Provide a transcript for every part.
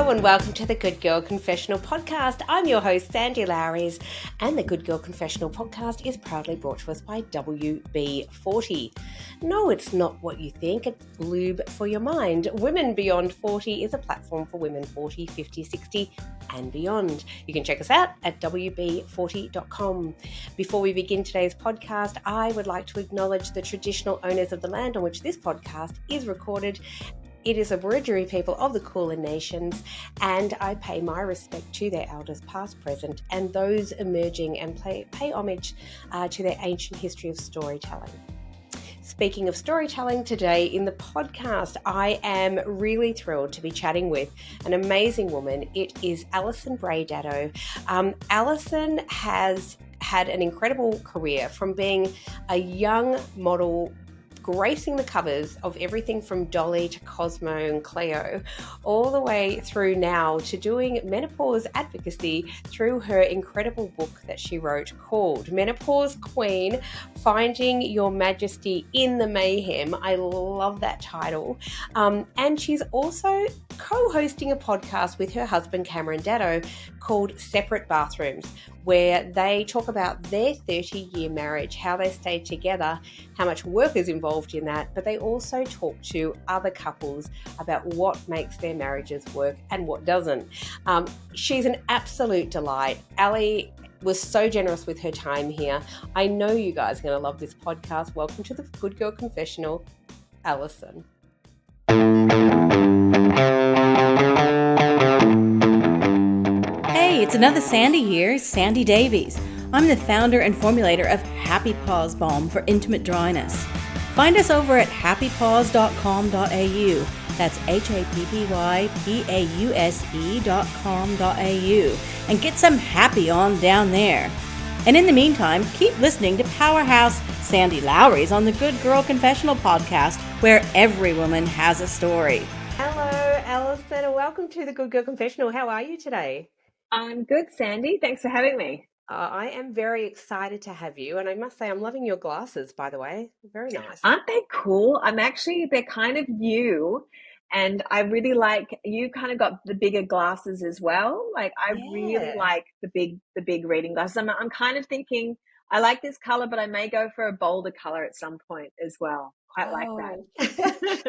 Hello and welcome to the Good Girl Confessional podcast. I'm your host, Sandy Lowres, and the Good Girl Confessional podcast is proudly brought to us by WB40. No, it's not what you think. It's lube for your mind. Women Beyond 40 is a platform for women 40, 50, 60 and beyond. You can check us out at WB40.com. Before we begin today's podcast, I would like to acknowledge the traditional owners of the land on which this podcast is recorded. It is Aboriginal people of the Kulin Nations, and I pay my respect to their elders past, present, and those emerging, and pay homage to their ancient history of storytelling. Speaking of storytelling, today in the podcast, I am really thrilled to be chatting with an amazing woman. It is Alison Brahe-Daddo. Alison has had an incredible career from being a young model gracing the covers of everything from Dolly to Cosmo and Cleo, all the way through now to doing menopause advocacy through her incredible book that she wrote called Menopause Queen, Finding Your Majesty in the Mayhem. I love that title. And she's also co-hosting a podcast with her husband, Cameron Daddo, called Separate Bathrooms, where they talk about their 30-year marriage, how they stayed together, how much work is involved in that, but they also talk to other couples about what makes their marriages work and what doesn't. She's an absolute delight. Ali was so generous with her time here. I know you guys are going to love this podcast. Welcome to the Good Girl Confessional, Alison. Hey, it's another Sandy here, Sandy Davies. I'm the founder and formulator of Happy Pause Balm for intimate dryness. Find us over at happypause.com.au. That's happypause.com.au. And get some happy on down there. And in the meantime, keep listening to Powerhouse Sandy Lowres on the Good Girl Confessional podcast, where every woman has a story. Hello, Alison, and welcome to the Good Girl Confessional. How are you today? I'm good, Sandy. Thanks for having me. I am very excited to have you, and I must say I'm loving your glasses, by the way. Very nice. Aren't they cool? They're kind of new, and I really like, you kind of got the bigger glasses as well. Like, I really like the big reading glasses. I'm kind of thinking, I like this color, but I may go for a bolder color at some point as well. Quite like that.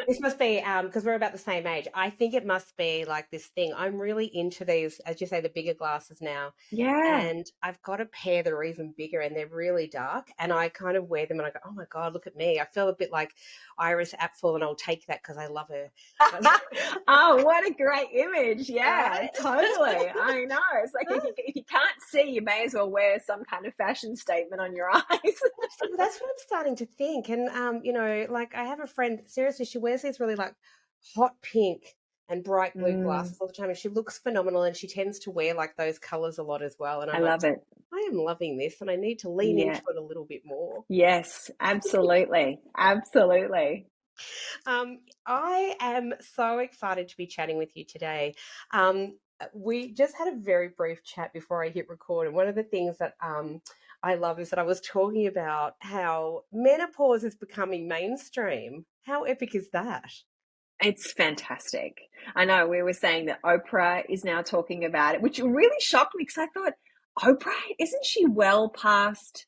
This must be, because we're about the same age. I think it must be like this thing. I'm really into these, as you say, the bigger glasses now. Yeah. And I've got a pair that are even bigger and they're really dark. And I kind of wear them and I go, oh my God, look at me. I feel a bit like Iris Apfel, and I'll take that because I love her. Oh, what a great image. Yeah, Right? Totally. I know. It's like if you can't see, you may as well wear some kind of fashion statement on your eyes. That's what I'm starting to think. And, like I have a friend, seriously, she wears these really like hot pink and bright blue glasses all the time. And she looks phenomenal, and she tends to wear like those colors a lot as well. And I love it. I am loving this, and I need to lean into it a little bit more. Yes, absolutely. Absolutely. I am so excited to be chatting with you today. We just had a very brief chat before I hit record, and one of the things that I love is that I was talking about how menopause is becoming mainstream. How epic is that? It's fantastic. I know we were saying that Oprah is now talking about it, which really shocked me because I thought, Oprah, isn't she well past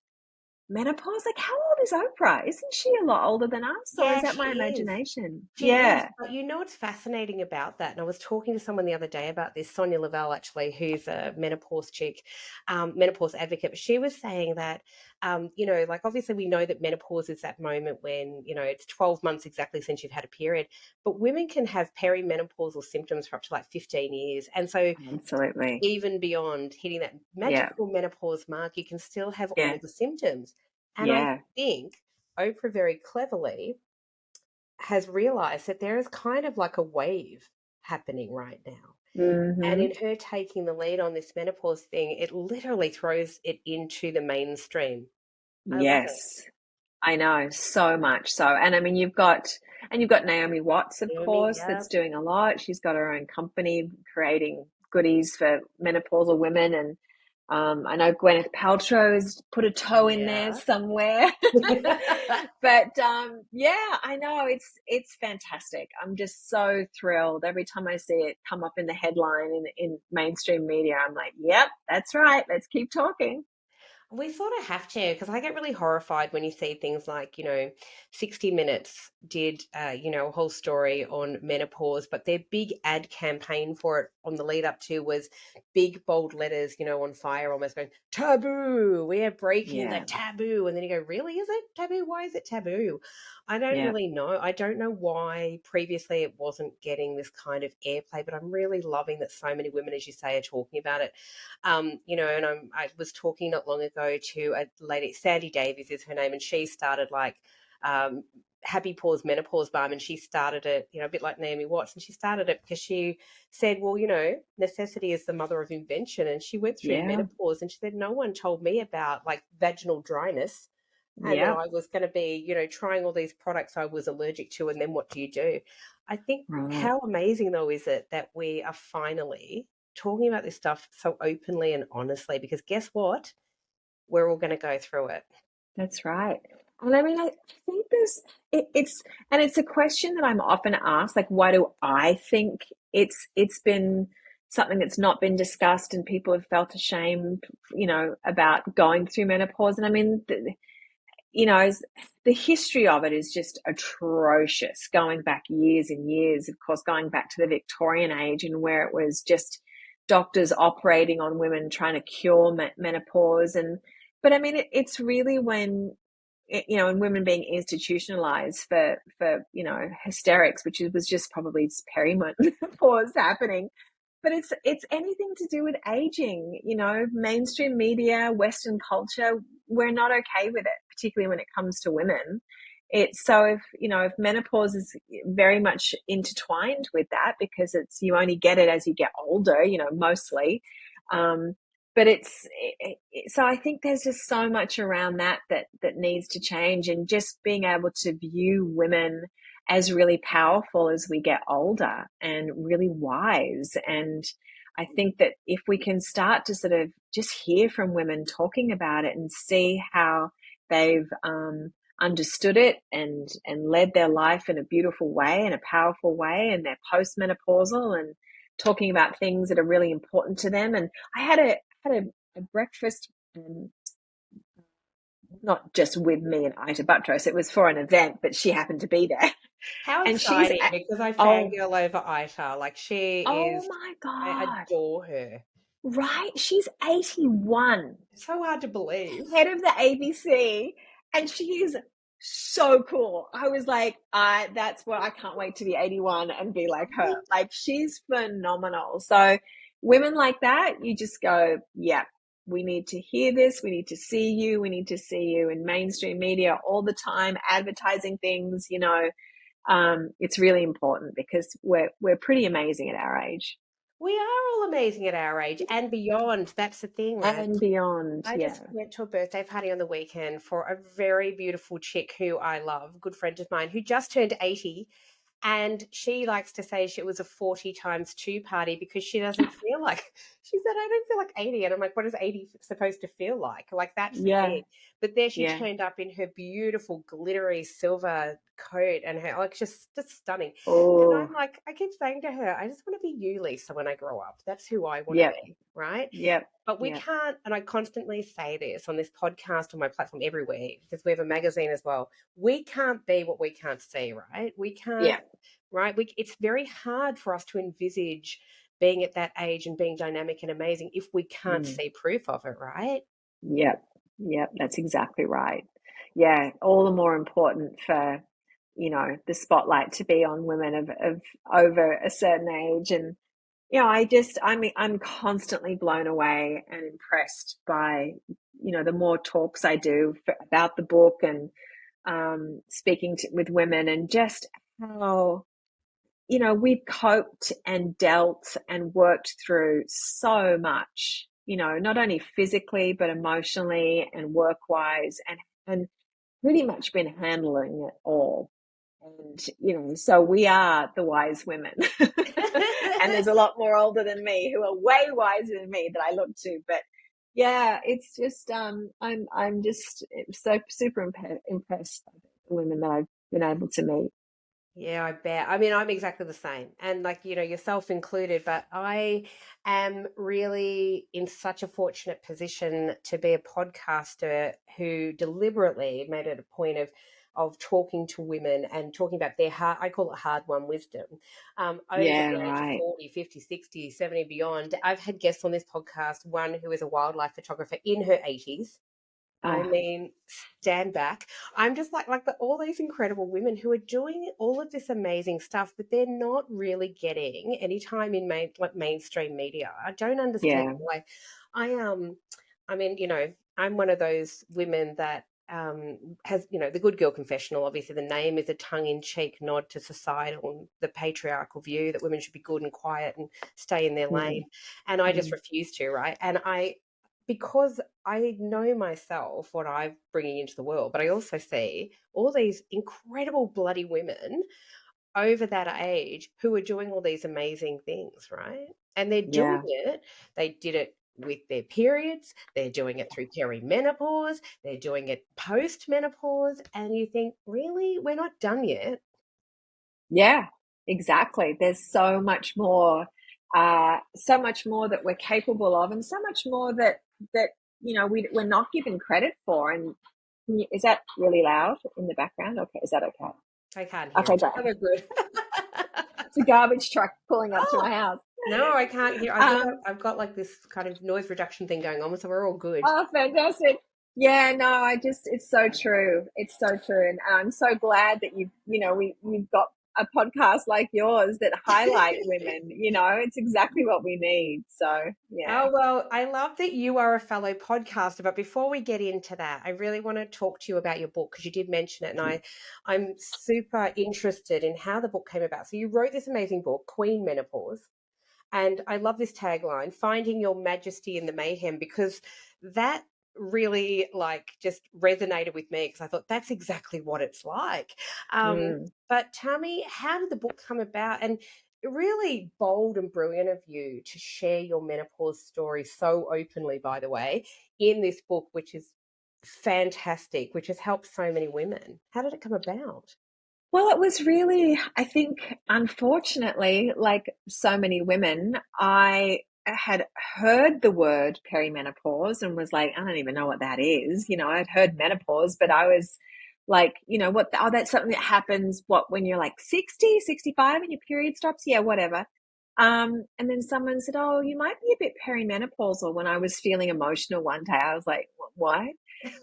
menopause? Like, how old is Oprah? Isn't she a lot older than us? Or is that my imagination? She is. But you know what's fascinating about that? And I was talking to someone the other day about this, Sonia Lavelle, actually, who's a menopause chick, menopause advocate. But she was saying that, like obviously we know that menopause is that moment when, it's 12 months exactly since you've had a period. But women can have perimenopausal symptoms for up to like 15 years. And so absolutely, even beyond hitting that magical menopause mark, you can still have all the symptoms. And I think Oprah very cleverly has realized that there is kind of like a wave happening right now. Mm-hmm. And in her taking the lead on this menopause thing, it literally throws it into the mainstream. Yes, I know, so much so. And I mean, you've got Naomi Watts, of course, that's doing a lot. She's got her own company creating goodies for menopausal women, and I know Gwyneth Paltrow's put a toe in there somewhere. But yeah, I know it's fantastic. I'm just so thrilled every time I see it come up in the headline in mainstream media. I'm like, yep, that's right. Let's keep talking. We sort of have to, because I get really horrified when you see things like, 60 Minutes did, a whole story on menopause, but their big ad campaign for it on the lead up to was big, bold letters, on fire, almost going, taboo, we are breaking the taboo. And then you go, really, is it taboo? Why is it taboo? I don't really know. I don't know why previously it wasn't getting this kind of airplay, but I'm really loving that so many women, as you say, are talking about it. And I was talking not long ago to a lady, Sandy Davies is her name, and she started like Happy Pause Menopause Balm, and she started it, a bit like Naomi Watts, and she started it because she said, well, necessity is the mother of invention, and she went through menopause, and she said, no one told me about like vaginal dryness, and that I was going to be, trying all these products I was allergic to, and then what do you do? I think how amazing though is it that we are finally talking about this stuff so openly and honestly, because guess what? We're all going to go through it. That's right. And I mean, I think it's a question that I'm often asked, like, why do I think it's been something that's not been discussed and people have felt ashamed, about going through menopause. And I mean, the history of it is just atrocious, going back years and years, of course, going back to the Victorian age, and where it was just doctors operating on women trying to cure menopause. But I mean, it's really when, and women being institutionalized for hysterics, which was just probably perimenopause happening. But it's anything to do with aging, mainstream media, Western culture, we're not okay with it, particularly when it comes to women. It's so if menopause is very much intertwined with that, because you only get it as you get older, mostly. But so I think there's just so much around that needs to change, and just being able to view women as really powerful as we get older and really wise. And I think that if we can start to sort of just hear from women talking about it and see how they've understood it and led their life in a beautiful way, in a powerful way, and they're postmenopausal and talking about things that are really important to them. And I had a breakfast, not just with me and Ita Buttrose, it was for an event, but she happened to be there. How exciting, because I fangirl over Ita. Like, she is, oh my God, I adore her. Right? She's 81. It's so hard to believe. Head of the ABC, and she is so cool. I was like, that's what I can't wait to be 81 and be like her. Like, she's phenomenal. So women like that, you just go, yeah, we need to hear this. We need to see you. We need to see you in mainstream media all the time, advertising things, it's really important, because we're pretty amazing at our age. We are all amazing at our age and beyond. That's the thing, right? And beyond, I just went to a birthday party on the weekend for a very beautiful chick who I love, good friend of mine, who just turned 80. And she likes to say she was a 40 times 2 party, because she doesn't feel like, she said, I don't feel like 80. And I'm like, what is 80 supposed to feel like? Like, that's the thing. But there she turned up in her beautiful glittery silver coat and her, like, just stunning. Oh. And I'm like, I keep saying to her, I just want to be you, Lisa, when I grow up. That's who I want to be, right? Yep. But we can't, and I constantly say this on this podcast, on my platform, everywhere, because we have a magazine as well. We can't be what we can't see, right? We can't, right? It's very hard for us to envisage being at that age and being dynamic and amazing if we can't see proof of it, right? Yep, that's exactly right. Yeah, all the more important for, the spotlight to be on women of over a certain age. And I'm constantly blown away and impressed by, the more talks I do about the book and speaking with women, and just how, we've coped and dealt and worked through so much, not only physically, but emotionally and work-wise, and pretty much been handling it all. And, so we are the wise women. And there's a lot more older than me who are way wiser than me that I look to. But Yeah, it's just I'm just so super impressed by the women that I've been able to meet. Yeah, I bet. I mean, I'm exactly the same. And like, yourself included, but I am really in such a fortunate position to be a podcaster who deliberately made it a point of talking to women and talking about their hard, I call it hard won wisdom, over Yeah, the age of right. 40, 50, 60, 70, beyond. I've had guests on this podcast, one who is a wildlife photographer in her 80s. I Ah, mean, stand back. I'm just all these incredible women who are doing all of this amazing stuff, but they're not really getting any time in mainstream media. I don't understand yeah, why. I I mean, I'm one of those women that has, the Good Girl Confessional. Obviously, the name is a tongue-in-cheek nod to societal, the patriarchal view that women should be good and quiet and stay in their mm, lane, and I just mm, refuse to, right? And because I know myself what I'm bringing into the world, but I also see all these incredible bloody women over that age who are doing all these amazing things, right? And they're doing yeah. it, they did it with their periods, they're doing it through perimenopause, they're doing it post menopause, and you think, really, we're not done yet. Yeah, exactly. There's so much more that we're capable of, and so much more that we're not given credit for. And is that really loud in the background? Okay, is that okay? I can't hear Okay, it. great. Oh, we're good. It's a garbage truck pulling up to Oh, my house. no, I can't hear. I think Um, I've got like this kind of noise reduction thing going on, so we're all good. oh, fantastic. Yeah, no, it's so true. It's so true. And I'm so glad that we've got a podcast like yours that highlight women. It's exactly what we need. So, yeah. Oh, well, I love that you are a fellow podcaster, but before we get into that, I really want to talk to you about your book because you did mention it, and I'm super interested in how the book came about. So you wrote this amazing book, Queen Menopause, and I love this tagline, Finding Your Majesty in the Mayhem, because that really just resonated with me because I thought that's exactly what it's like. Mm. But tell me, how did the book come about? And really bold and brilliant of you to share your menopause story so openly, by the way, in this book, which is fantastic, which has helped so many women. How did it come about? Well, it was really, I think, unfortunately, like so many women, I had heard the word perimenopause and was like, I don't even know what that is. I'd heard menopause, but I was like, that's something that happens, when you're like 60, 65 and your period stops? Yeah, whatever. And then someone said, oh, you might be a bit perimenopausal. When I was feeling emotional one day, I was like, what?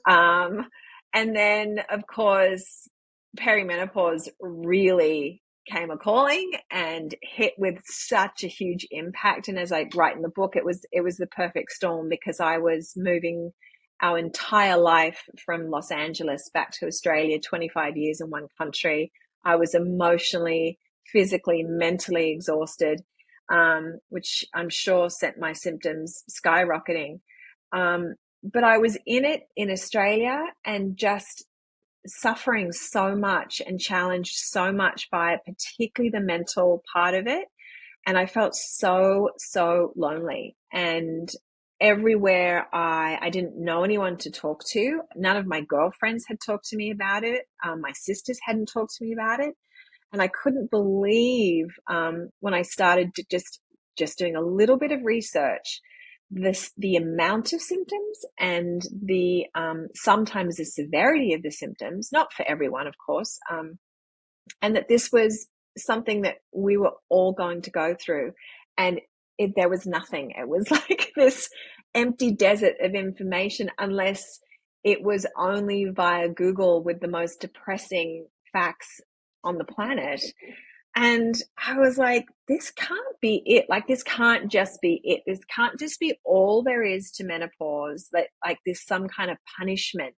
Um, and then, of course, perimenopause really came a calling and hit with such a huge impact. And as I write in the book, it was the perfect storm because I was moving our entire life from Los Angeles back to Australia, 25 years in one country. I was emotionally, physically, mentally exhausted, which I'm sure sent my symptoms skyrocketing. But I was in it in Australia and just suffering so much and challenged so much by it, particularly the mental part of it. And I felt so, so lonely. And everywhere I didn't know anyone to talk to. None of my girlfriends had talked to me about it. My sisters hadn't talked to me about it. And I couldn't believe when I started to just doing a little bit of research, the amount of symptoms and the sometimes the severity of the symptoms, not for everyone, of course, and that this was something that we were all going to go through. And there was nothing. It was like this empty desert of information, unless it was only via Google with the most depressing facts on the planet. And I was like, this can't be it. Like, this can't just be it. This can't just be all there is to menopause, that like there's some kind of punishment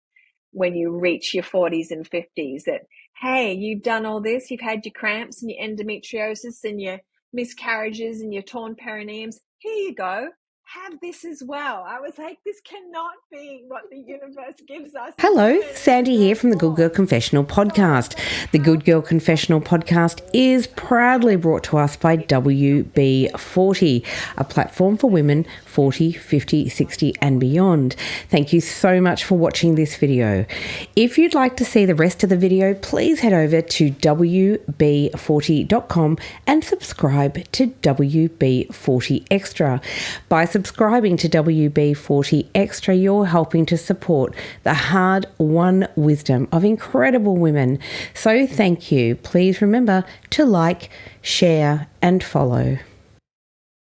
when you reach your 40s and 50s that, hey, you've done all this, you've had your cramps and your endometriosis and your miscarriages and your torn perineums. Here you go. have this as well. I was like, this cannot be what the universe gives us. Hello, Sandy here from the Good Girl Confessional podcast. The Good Girl Confessional podcast is proudly brought to us by WB40, a platform for women 40, 50, 60 and beyond. Thank you so much for watching this video. If you'd like to see the rest of the video, please head over to WB40.com and subscribe to WB40 Extra. By subscribing to WB40 Extra, you're helping to support the hard-won wisdom of incredible women. So thank you. Please remember to like, share and follow.